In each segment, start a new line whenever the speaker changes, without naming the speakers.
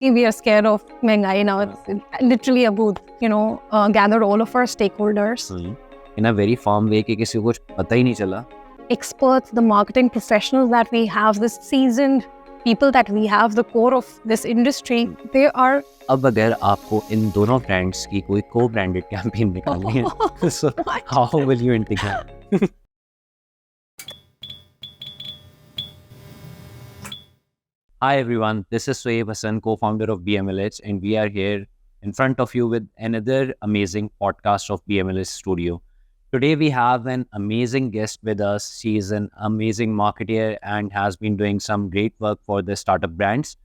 We are scared of महंगाई now. It's literally a booth, gathered all of our stakeholders.
In a very firm way कि किसी को कुछ पता ही नहीं चला.
Experts, the marketing professionals that we have, the seasoned people that we have, the core of this industry, they are.
अब अगर आपको इन दोनों ब्रांड्स की कोई co-branded campaign निकालनी है, so how will you integrate? Hi everyone, this is Soeb Hassan, co-founder of BMLH, and we are here in front of you with another amazing podcast of BMLH Studio. Today we have an amazing guest with us. She is an amazing marketer and has been doing some great work for the startup brands.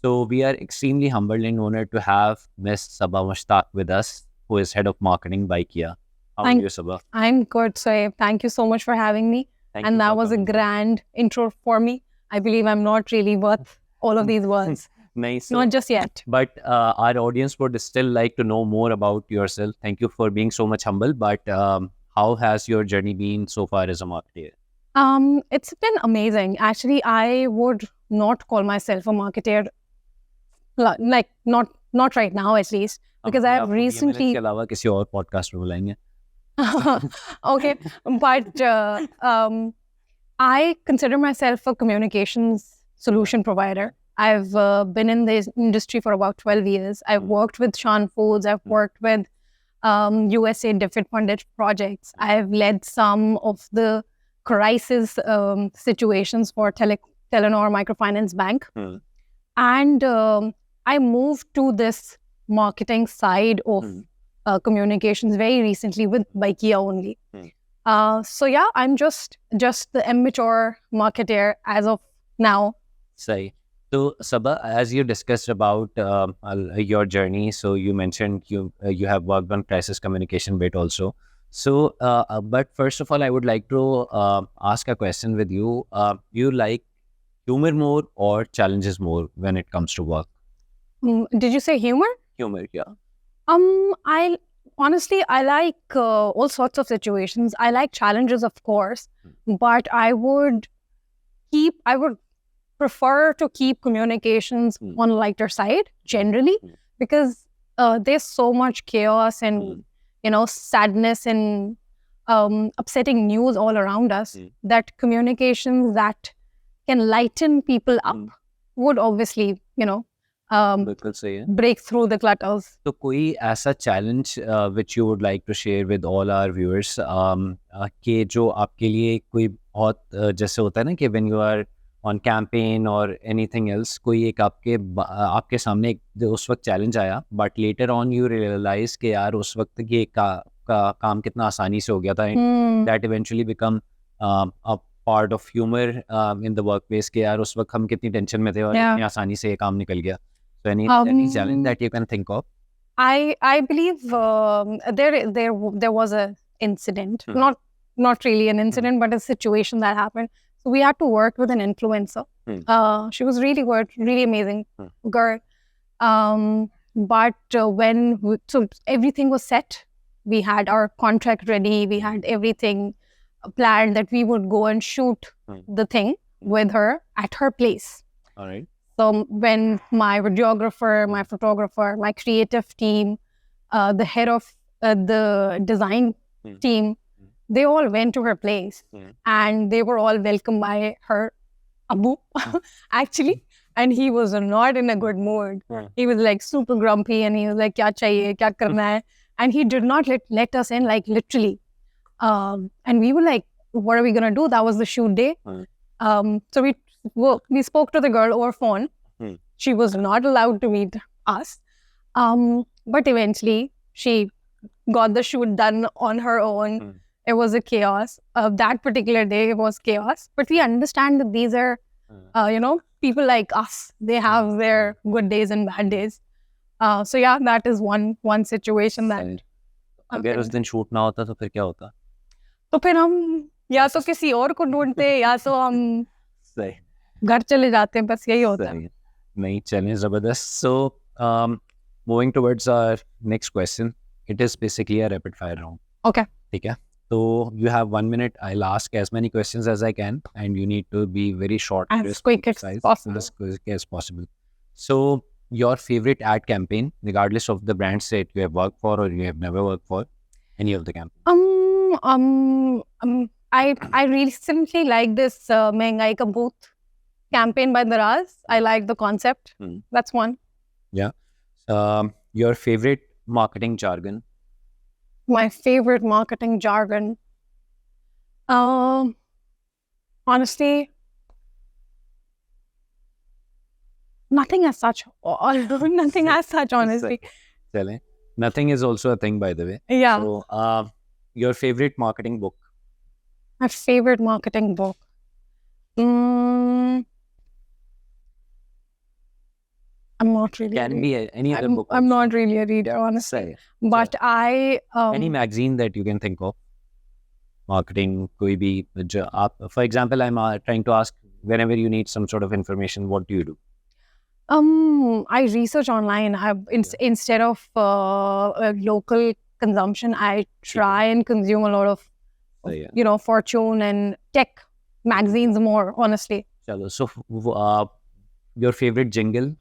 So we are extremely humbled and honored to have Miss Saba Mushtaq with us, who is head of marketing by Bykea. How are you, Saba?
I'm good, Soeb. Thank you so much for having me. And that was a grand intro for me. I believe I'm not really worth all of these words.
Nice.
Not just yet.
But our audience would still like to know more about yourself. Thank you for being so much humble. But how has your journey been so far as a marketer?
It's been amazing. Actually, I would not call myself a marketer, like not right now at least, because I have recently.
के अलावा किसी और podcast में बुलाएंगे.
Okay, but I consider myself a communications solution provider. I've been in this industry for about 12 years. I've worked with Sean Foods. I've worked with USA different funded projects. I've led some of the crisis situations for Telenor Microfinance Bank. And I moved to this marketing side of communications very recently with Bykea only. So yeah, I'm just the immature marketer as of now.
Say. So Saba, as you discussed about your journey, so you mentioned you have worked on crisis communication bit also. So, but first of all, I would like to ask a question with you. You like humor more or challenges more when it comes to work?
Did you say humor?
Humor, yeah.
I honestly like all sorts of situations. I like challenges, of course, but I would prefer to keep communications on a lighter side generally, because there's so much chaos and sadness and upsetting news all around us that communications that can lighten people up would obviously break through the clutters.
So कोई ऐसा challenge which you would like to share with all our viewers कि जो आपके लिए कोई बहुत जैसे होता है ना कि when you are on campaign or anything else, कोई एक आपके सामने एक उस वक्त challenge आया, but later on you realize कि यार उस वक्त ये काम कितना आसानी से हो गया था, and that eventually become a part of humor in the workplace कि यार उस वक्त हम कितनी टेंशन में थे और कितनी आसानी से ये काम निकल गया. So any challenge that you can think of?
I believe there was a incident, not really an incident, but a situation that happened. So we had to work with an influencer. She was really good, really amazing girl. But so everything was set. We had our contract ready. We had everything planned that we would go and shoot the thing with her at her place.
All right.
So when my videographer, my photographer, my creative team, the head of the design team, they all went to her place and they were all welcomed by her Abu, actually. And he was not in a good mood. He was like super grumpy and he was like, kya chahiye, kya karna hai? And he did not let us in, like literally. And we were like, what are we going to do? That was the shoot day. So we spoke to the girl over phone. She was not allowed to meet us. But eventually she got the shoot done on her own. It was a chaos. That particular day was chaos. But we understand that these are, people like us. They have their good days and bad days. So yeah, that is one situation that.
अगर उस दिन shoot ना होता तो फिर क्या होता?
तो फिर हम या तो किसी और को ढूंढते या तो हम घर चले जाते हैं, बस यही होता है.
नहीं, चलें, जबरदस्त. So moving towards our next question, it is basically a rapid fire round.
Okay.
ठीक है. So you have 1 minute. I'll ask as many questions as I can, and you need to be very short,
as quick as possible.
As quick as possible. So your favorite ad campaign, regardless of the brands that you have worked for or you have never worked for, any of the campaign?
I recently like this Mehengai Ka Booth campaign by Daraz. I like the concept. That's one.
Yeah. Your favorite marketing jargon?
My favorite marketing jargon. Honestly, nothing as such. Nothing as such, honestly.
Nothing is also a thing, by the way.
Yeah.
So, your favorite marketing book?
My favorite marketing book. I'm not really.
Can be any other book.
I'm not really a reader, honestly. But I.
Any magazine that you can think of? Marketing, koi bhi, for example, I'm trying to ask, whenever you need some sort of information, what do you do?
I research online. Instead of local consumption, I try and consume a lot of, Fortune and tech magazines more, honestly.
So, your favorite jingle?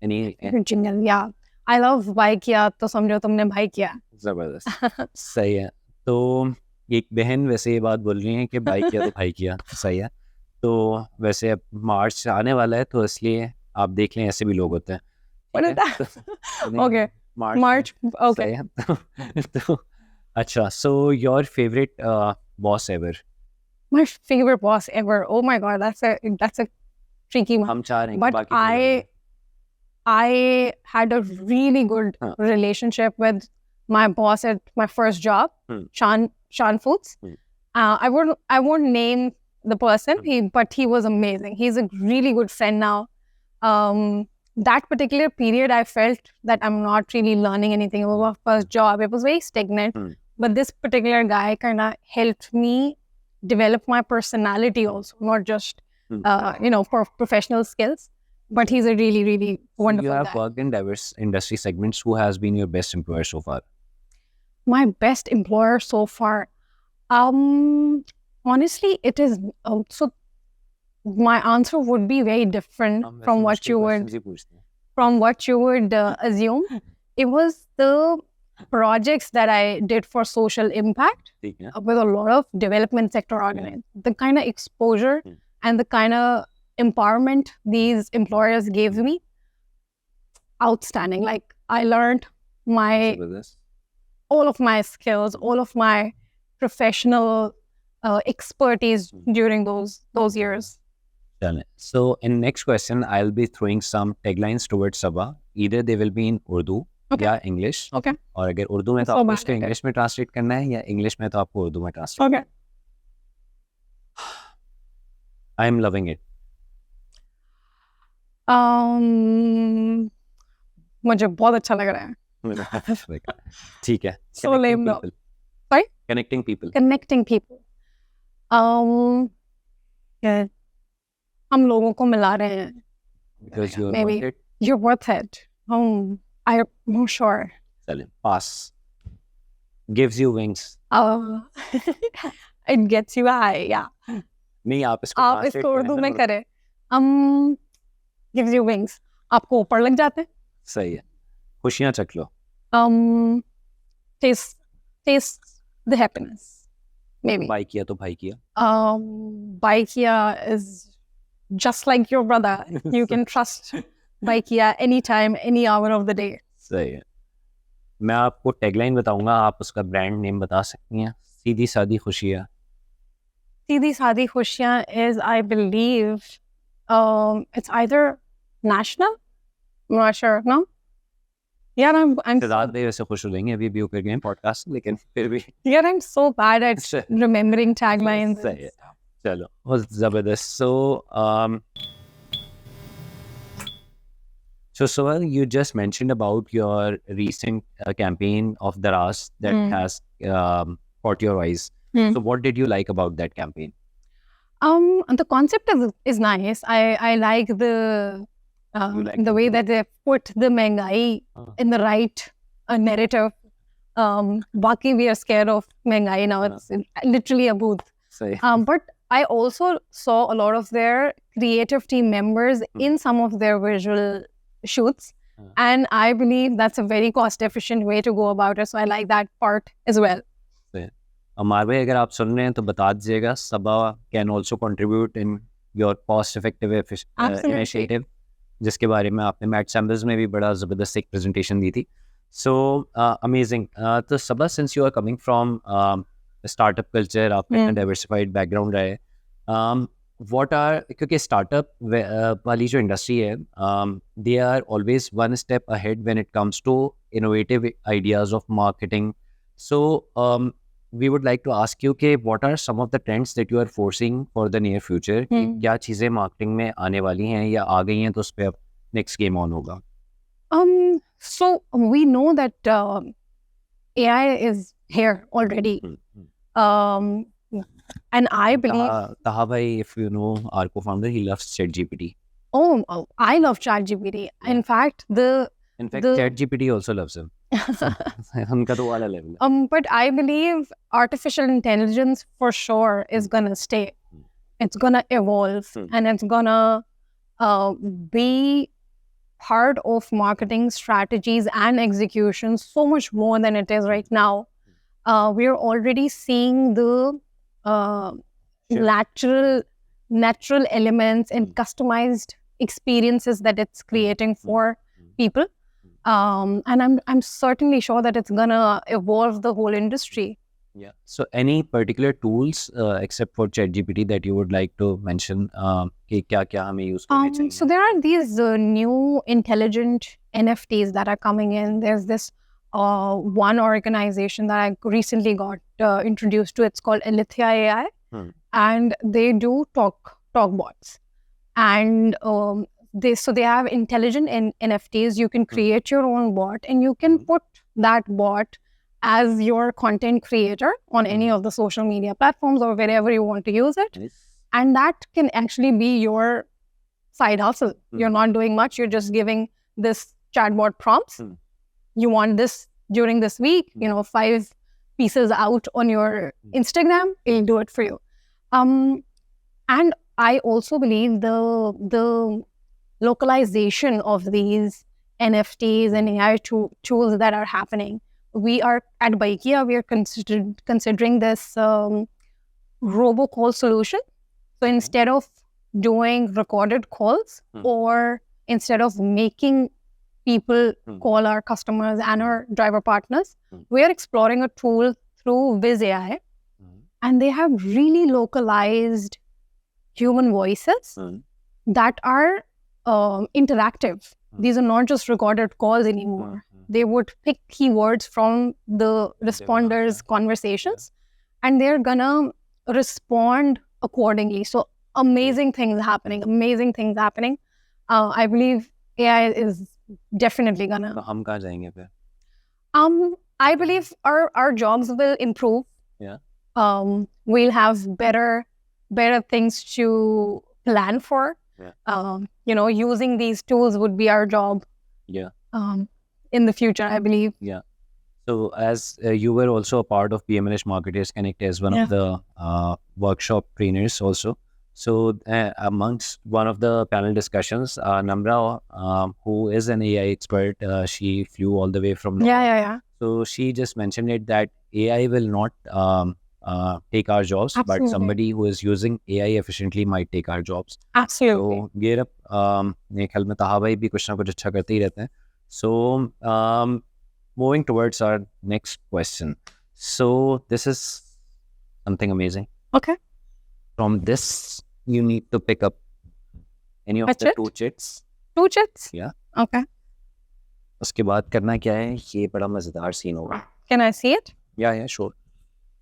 Any
jingle? Yeah. I love Bykea, तो समझो तुमने भाई किया.
जबरदस्त. सही है. तो एक बहन वैसे ये बात बोल रही है कि भाई किया तो भाई किया. सही है. तो वैसे अब मार्च आने वाला है, तो इसलिए आप देख लें, ऐसे भी लोग होते हैं.
Okay. March. Okay.
तो अच्छा. So, your favorite boss ever?
My favorite boss ever. Oh my God, that's a tricky one.
हम चाह रहे हैं,
but I had a really good relationship with my boss at my first job, Shan Foods. I won't name the person, but he was amazing. He's a really good friend now. That particular period, I felt that I'm not really learning anything about my first job. It was very stagnant. But this particular guy kind of helped me develop my personality also, not just for professional skills. But he's a really, really wonderful guy.
You have worked in diverse industry segments. Who has been your best employer so far?
My best employer so far? Honestly, it is... so my answer would be very different from what you would assume. It was the projects that I did for social impact with a lot of development sector organizations. The kind of exposure and the kind of empowerment these employers gave me, outstanding. Like, I learned all of my skills, all of my professional expertise during those years.
Done it. So, in next question, I'll be throwing some taglines towards Saba. Either they will be in Urdu या English.
Okay.
और अगर उर्दू में तो आपको इसको English में translate करना है, या इंग्लिश में तो आपको उर्दू में translate.
Okay.
I am loving it.
मुझे बहुत अच्छा लग रहा है.
ठीक है.
So lame though. Sorry?
Connecting people.
Yeah. हम लोगों को मिला रहे हैं.
Because you're
maybe
worth it.
You're worth it. I'm not sure.
Pass. Gives you wings.
It gets you high. Yeah.
नहीं, आप इसको
उर्दू में करें. Gives you wings. आपको ऊपर लग जाते हैं.
सही है. खुशियाँ चख लो.
Taste the happiness. Maybe.
भाई किया तो भाई किया.
Bykea is just like your brother. You can trust Bykea anytime, any hour of the day.
सही है. मैं आपको टैगलाइन बताऊंगा, आप उसका ब्रांड नेम बता सकती हैं. सीधी सादी खुशियाँ.
सीधी सादी खुशियाँ is, I believe, it's either national. I'm not sure. No. Yeah, I'm.
Siddharth भाई वैसे खुश हो जाएंगे अभी भी कर गए पॉडकास्ट, लेकिन फिर भी.
Yeah, I'm so bad at remembering taglines.
सही है. चलो, बहुत जबरदस्त. So Saba, you just mentioned about your recent campaign of Daraz that has caught your eyes. So what did you like about that campaign?
The concept is nice. I like the way that they put the Mehengai in the right narrative. Baki, we are scared of Mehengai now. It's literally a booth. But I also saw a lot of their creative team members in some of their visual shoots. And I believe that's a very cost-efficient way to go about it. So I like that part as well.
अमार भाई अगर आप सुन रहे हैं तो बता दीजिएगा Saba can also contribute in your cost effective initiative जिसके बारे में आपने मैट सैम्बल्स में भी बड़ा ज़बरदस्त एक प्रेजेंटेशन दी थी. So amazing. तो Saba since you are coming from startup culture, आपका इतना डाइवर्सिफाइड बैकग्राउंड रहा है, what are, क्योंकि स्टार्टअप वाली जो इंडस्ट्री है they are always one step ahead when it comes to innovative ideas of marketing. So we would like to ask you कि what are some of the trends that you are foreseeing for the near future? क्या चीज़ें marketing में आने वाली हैं या आ गई हैं तो उस पर अब नेक्स्ट गेम ऑन होगा?
So we know that AI is here already. And I believe
Taha bhai, if you know our co-founder, he loves ChatGPT.
Oh, I love ChatGPT. In fact,
ChatGPT also loves him. उनका तो वाला level है.
But I believe artificial intelligence for sure is gonna stay. It's gonna evolve and it's gonna be part of marketing strategies and execution so much more than it is right now. We're already seeing the natural elements and customized experiences that it's creating for people. And I'm certainly sure that it's gonna evolve the whole industry.
Yeah. So any particular tools except for ChatGPT that you would like to mention? कि क्या हमें use करने चाहिए?
So there are these new intelligent NFTs that are coming in. There's this one organization that I recently got introduced to. It's called Alithia AI, and they do talk bots, and they have intelligent NFTs. You can create your own bot, and you can put that bot as your content creator on any of the social media platforms or wherever you want to use it. And that can actually be your side hustle. You're not doing much. You're just giving this chatbot prompts. You want this during this week, 5 pieces out on your Instagram, it'll do it for you. And I also believe the localization of these NFTs and AI tools that are happening. We are at Bykea, we are considering this robocall solution. So instead of doing recorded calls or instead of making people call our customers and our driver partners, we are exploring a tool through Viz AI, and they have really localized human voices that are interactive. These are not just recorded calls anymore. They would pick keywords from the responders' conversations, and they're gonna respond accordingly. So amazing things happening. I believe AI is definitely gonna.
तो हम कहाँ जाएंगे फिर?
I believe our jobs will improve.
Yeah.
We'll have better things to plan for. Yeah. Using these tools would be our job.
Yeah.
In the future, I believe.
Yeah. So as you were also a part of BMLH Marketers Connect as one of the workshop trainers also. So amongst one of the panel discussions, Namra, who is an AI expert, she flew all the way from Norway.
Yeah.
So she just mentioned it that AI will not take our jobs.
Absolutely.
But somebody who is using AI efficiently might take our jobs.
Absolutely.
So gear up. मेरे ख्याल में ताहा भाई भी कुछ ना कुछ अच्छा करते ही रहते हैं. So moving towards our next question. So this is something amazing.
Okay.
From this, you need to pick up any of the 2 chits.
2 chits?
Yeah.
Okay.
उसके बाद करना क्या है, ये बड़ा मजेदार सीन होगा.
Can I see it?
Yeah, sure.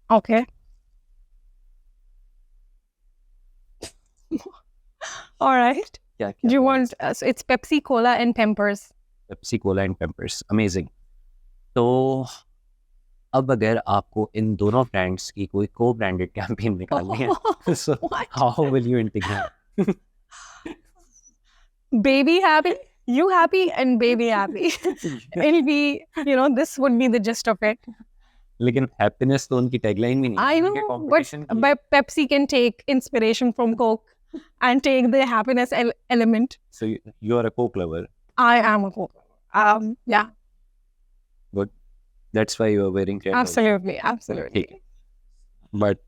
Okay. All right.
क्या
Do you want? So it's Pepsi, Cola, and Pampers.
Pepsi, Cola, and Pampers. Amazing. तो अब अगर आपको इन दोनों ब्रांड्स की कोई co-branded campaign निकालनी है, so how will you integrate?
Baby happy, you happy, and baby happy. It'll be, this would be the gist of it.
लेकिन happiness तो उनकी tagline भी नहीं है.
I know, but Pepsi can take inspiration from Coke and take the happiness element.
So you are a Coke lover.
I am a Coke lover. Yeah,
Good. That's why you are wearing red.
absolutely.
Okay. But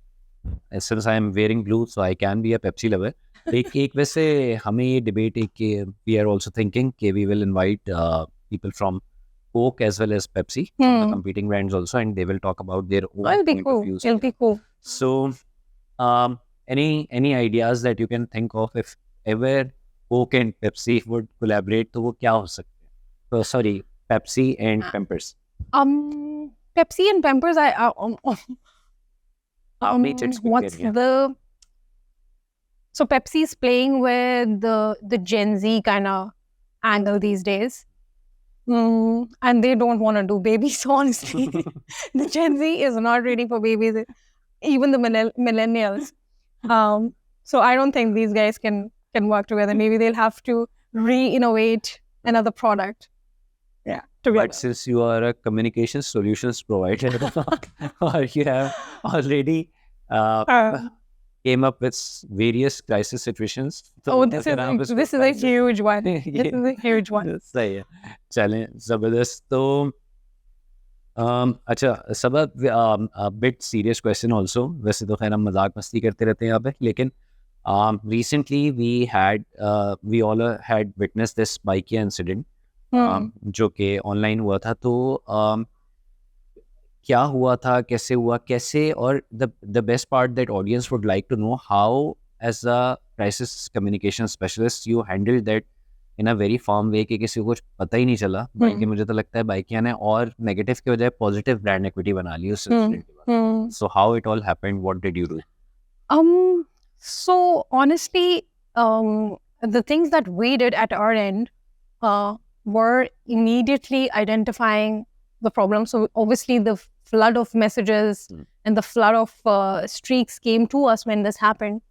since I am wearing blue, so I can be a Pepsi lover. एक वैसे हमें ये debate एक कि we are also thinking कि we will invite people from Coke as well as Pepsi from the competing brands also, and they will talk about their own
It'll be
point
cool.
of views.
It'll be cool.
So, any ideas that you can think of if ever Coke and Pepsi would collaborate, तो वो क्या हो सकते हैं? So, sorry, Pepsi and Pampers.
Pepsi and Pampers. What's the? So Pepsi's playing with the Gen Z kind of angle these days. And they don't want to do babies, honestly. The Gen Z is not ready for babies, even the millennials. So I don't think these guys can work together. Maybe they'll have to re-innovate another product. Yeah, together.
But since you are a communication solutions provider, or you have already came up with various crisis situations.
This is a huge one. This is a huge one.
सही है. चलें, जबरदस्त. तो अच्छा सबा, a bit serious question also. वैसे तो खैर हम मजाक मस्ती करते रहते हैं यहाँ पे, लेकिन recently we all had witnessed this Bykea incident, जो कि ऑनलाइन हुआ था. तो क्या हुआ था, कैसे हुआ, कैसे, और the best part that audience would like to know how as a crisis communication specialist you handled that in a very firm way कि किसी को कुछ पता ही नहीं चला. बल्कि मुझे तो लगता है Bykea ने और नेगेटिव के बजाय पॉजिटिव ब्रांड इक्विटी बना ली उस इंसिडेंट के बाद. So how it all happened, what did you do?
So honestly, the things that we did at our end were immediately identifying the problem. So obviously the flood of messages and the flood of streaks came to us when this happened.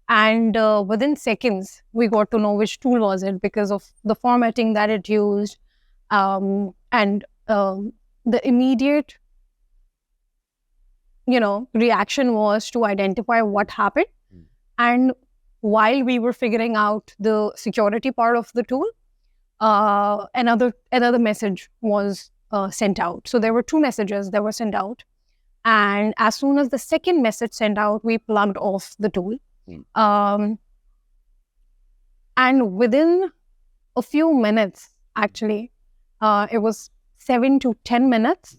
And within seconds, we got to know which tool was it because of the formatting that it used. And the immediate, reaction was to identify what happened. And while we were figuring out the security part of the tool, another message was sent out. So there were 2 messages that were sent out. And as soon as the second message sent out, we plugged off the tool. And within a few minutes, actually, it was 7 to 10 minutes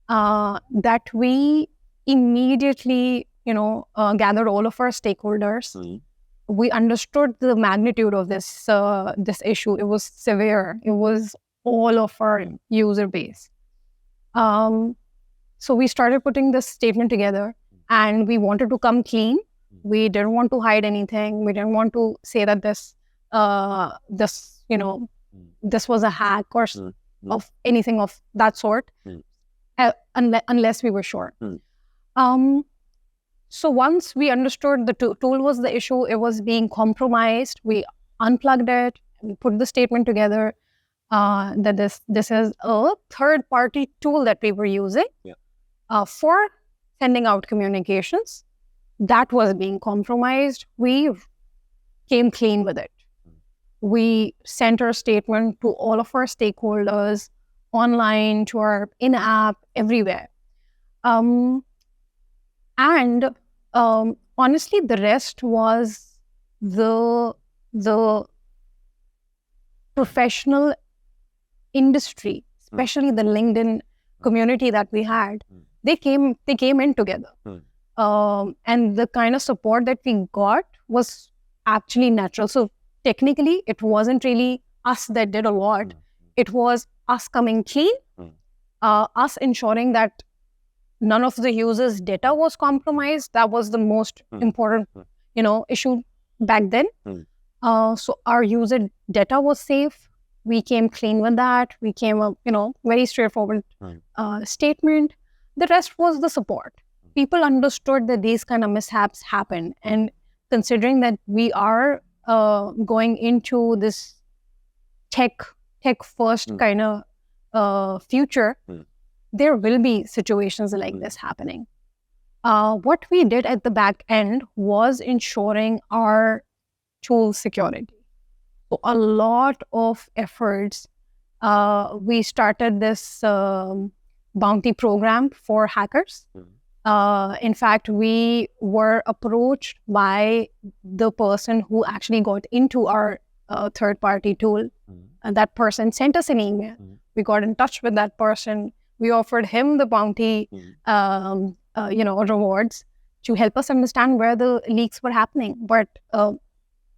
that we immediately, gathered all of our stakeholders. We understood the magnitude of this issue. It was severe. It was all of our user base. So we started putting this statement together, and we wanted to come clean. We didn't want to hide anything. We didn't want to say that this was a hack or of anything of that sort, unless we were sure. So once we understood the tool was the issue, it was being compromised, we unplugged it, we put the statement together that this is a third-party tool that we were using for sending out communications. That was being compromised. We came clean with it. We sent our statement to all of our stakeholders, online, to our in-app, everywhere. And honestly, the rest was the professional industry, especially the LinkedIn community that we had. They came in together. And the kind of support that we got was actually natural. So technically, it wasn't really us that did a lot. It was us coming clean, us ensuring that none of the users' data was compromised. That was the most important, issue back then. So our user data was safe. We came clean with that. We came up, very straightforward statement. The rest was the support. People understood that these kind of mishaps happen, and considering that we are going into this tech first kind of future, there will be situations like this happening. What we did at the back end was ensuring our tool security. So a lot of efforts we started this bounty program for hackers. In fact, we were approached by the person who actually got into our third-party tool. And that person sent us an email. We got in touch with that person. We offered him the bounty, rewards to help us understand where the leaks were happening. But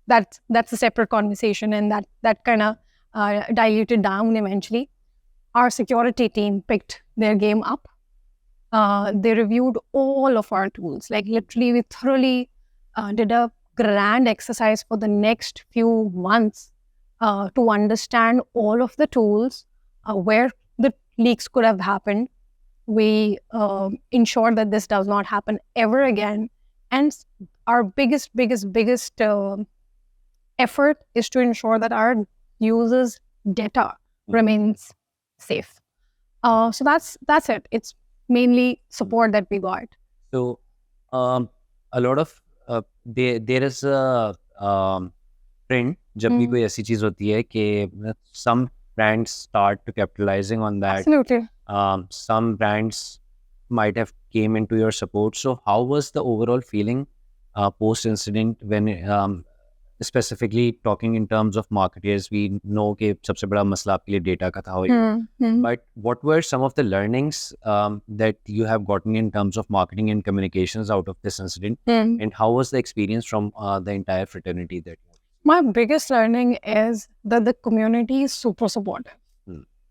that's a separate conversation, and that kind of diluted down eventually. Our security team picked their game up. They reviewed all of our tools. Like literally, we thoroughly did a grand exercise for the next few months to understand all of the tools, where the leaks could have happened. We ensure that this does not happen ever again. And our biggest effort is to ensure that our users' data remains safe. So that's it. It's mainly support that we got.
So a lot of there is a trend जब भी कोई ऐसी चीज होती है कि some brands start to capitalizing on that.
Absolutely.
Some brands might have came into your support. So how was the overall feeling post incident when specifically talking in terms of marketers? We know कि सबसे बड़ा मसला आपके लिए data का था, but what were some of the learnings that you have gotten in terms of marketing and communications out of this incident, and how was the experience from the entire fraternity that?
My biggest learning is that the community is super supportive.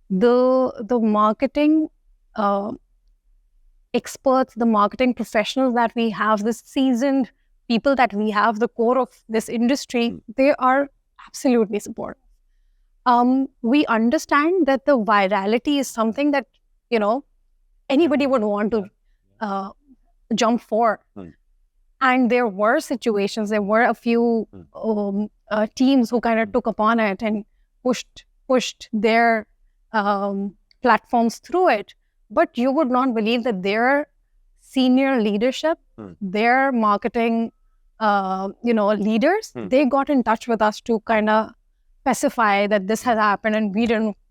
The marketing experts, the marketing professionals that we have, the seasoned people that we have, the core of this industry, they are absolutely supportive. We understand that the virality is something that, anybody would want to jump for. And there were situations, there were a few teams who kind of took upon it and pushed their platforms through it. But you would not believe that their senior leadership, their marketing leaders, they got in touch with us to kind of specify that this has happened and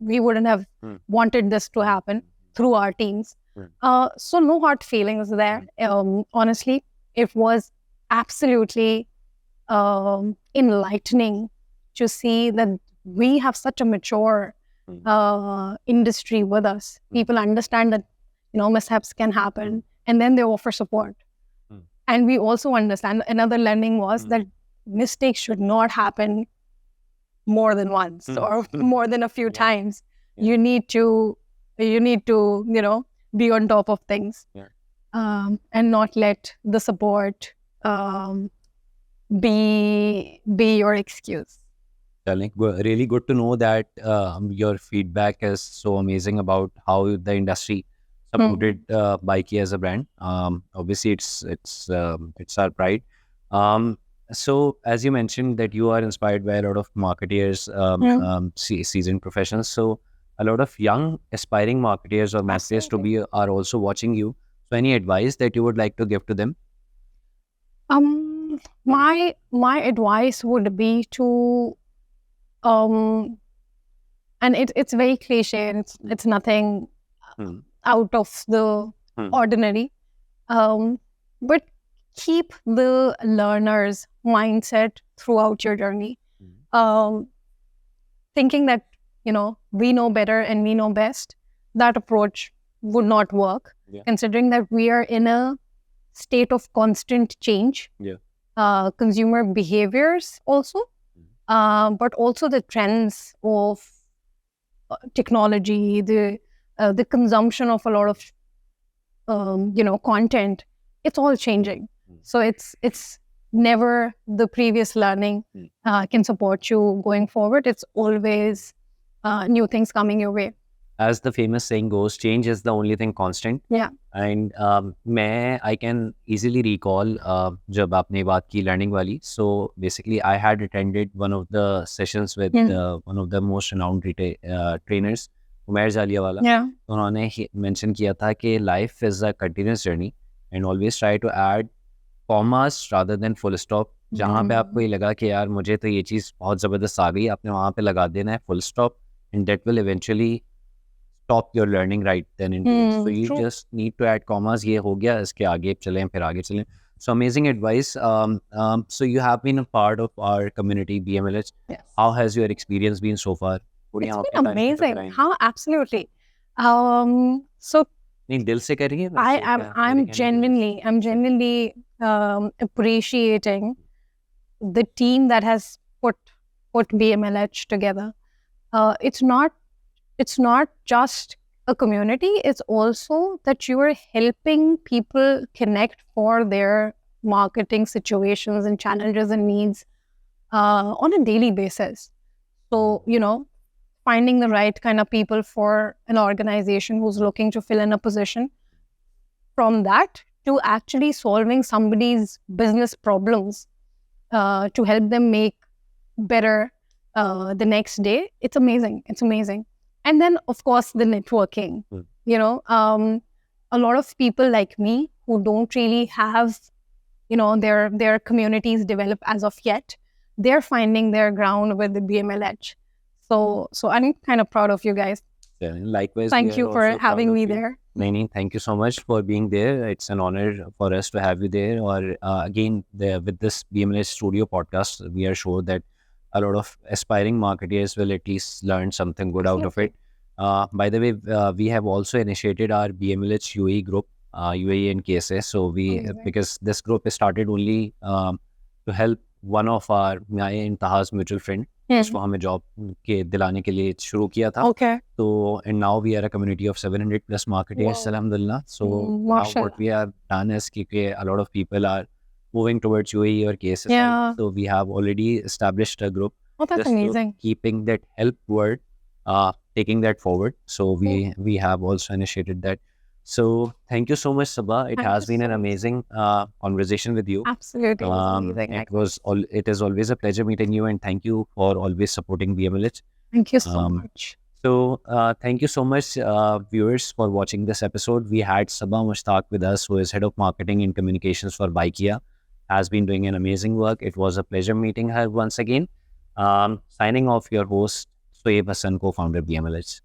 we wouldn't have wanted this to happen through our teams. So no hard feelings there. Honestly, it was absolutely enlightening to see that we have such a mature industry with us. People understand that mishaps can happen, and then they offer support. And we also understand, another learning was that mistakes should not happen more than once or more than a few times. You need to be on top of things, and not let the support be your excuse.
Really good to know that your feedback is so amazing about how the industry supported Bykea as a brand. Obviously, it's our pride. So, as you mentioned that you are inspired by a lot of marketeers, seasoned professionals. So, a lot of young aspiring marketeers or marketers to be are also watching you. So, any advice that you would like to give to them?
My advice would be to and it's very cliche, and it's nothing out of the ordinary, but keep the learner's mindset throughout your journey, thinking that we know better and we know best. That approach would not work, considering that we are in a state of constant change. Consumer behaviors also, but also the trends of technology, the consumption of a lot of content. It's all changing. So it's never the previous learning can support you going forward. It's always new things coming your way.
As the famous saying goes, change is the only thing constant. And I can easily recall जब आपने बात की learning वाली. So basically, I had attended one of the sessions with one of the most renowned trainers, Umair जालिया वाला. उन्होंने mention किया था कि life is a continuous journey and always try to add commas rather than full stop. जहाँ पे आपको ये लगा कि यार मुझे तो ये चीज़ बहुत ज़बरदस्त आ गई, आपने वहाँ पे लगा देना है full stop. and that will eventually stop your learning right then and there. So you
True.
just need to add commas. ये हो गया, इसके आगे चलें, फिर आगे चलें. So amazing advice. So you have been a part of our community, BMLH.
Yes.
How has your experience been so far?
It's been amazing. How absolutely. So
नहीं दिल से कर रही है
I'm genuinely appreciating the team that has put BMLH together. It's not just a community, it's also that you are helping people connect for their marketing situations and challenges and needs on a daily basis. So, finding the right kind of people for an organization who's looking to fill in a position, from that to actually solving somebody's business problems to help them make better the next day. It's amazing. And then, of course, the networking. A lot of people like me who don't really have, their communities develop as of yet, they're finding their ground with the BMLH. So I'm kind of proud of you guys.
Yeah, likewise.
Thank you for having me there.
Naini, thank you so much for being there. It's an honor for us to have you there. Or again, with this BMLH Studio podcast, we are sure that a lot of aspiring marketers will at least learn something good out of it. By the way, we have also initiated our BMLH UAE group, UAE and KSA. So because this group is started only to help one of our Intaha's mutual friend, उसको हमें job के दिलाने के लिए शुरू किया था. तो and now we are a community of 700 plus marketers, alhamdulillah. So now what we have done is a lot of people are moving towards UAE or KSA. So we have already established a group.
That's amazing.
Keeping that help word, taking that forward. So we have also initiated that. So thank you so much, Saba. It has been an amazing conversation with you.
Absolutely.
It is always a pleasure meeting you, and thank you for always supporting BMLH.
Thank you so much.
So thank you so much, viewers, for watching this episode. We had Saba Mushtaq with us, who is Head of Marketing and Communications for Bykea. Has been doing an amazing work. It was a pleasure meeting her once again. Signing off, your host, Soeb Hassan, co-founder BMLH.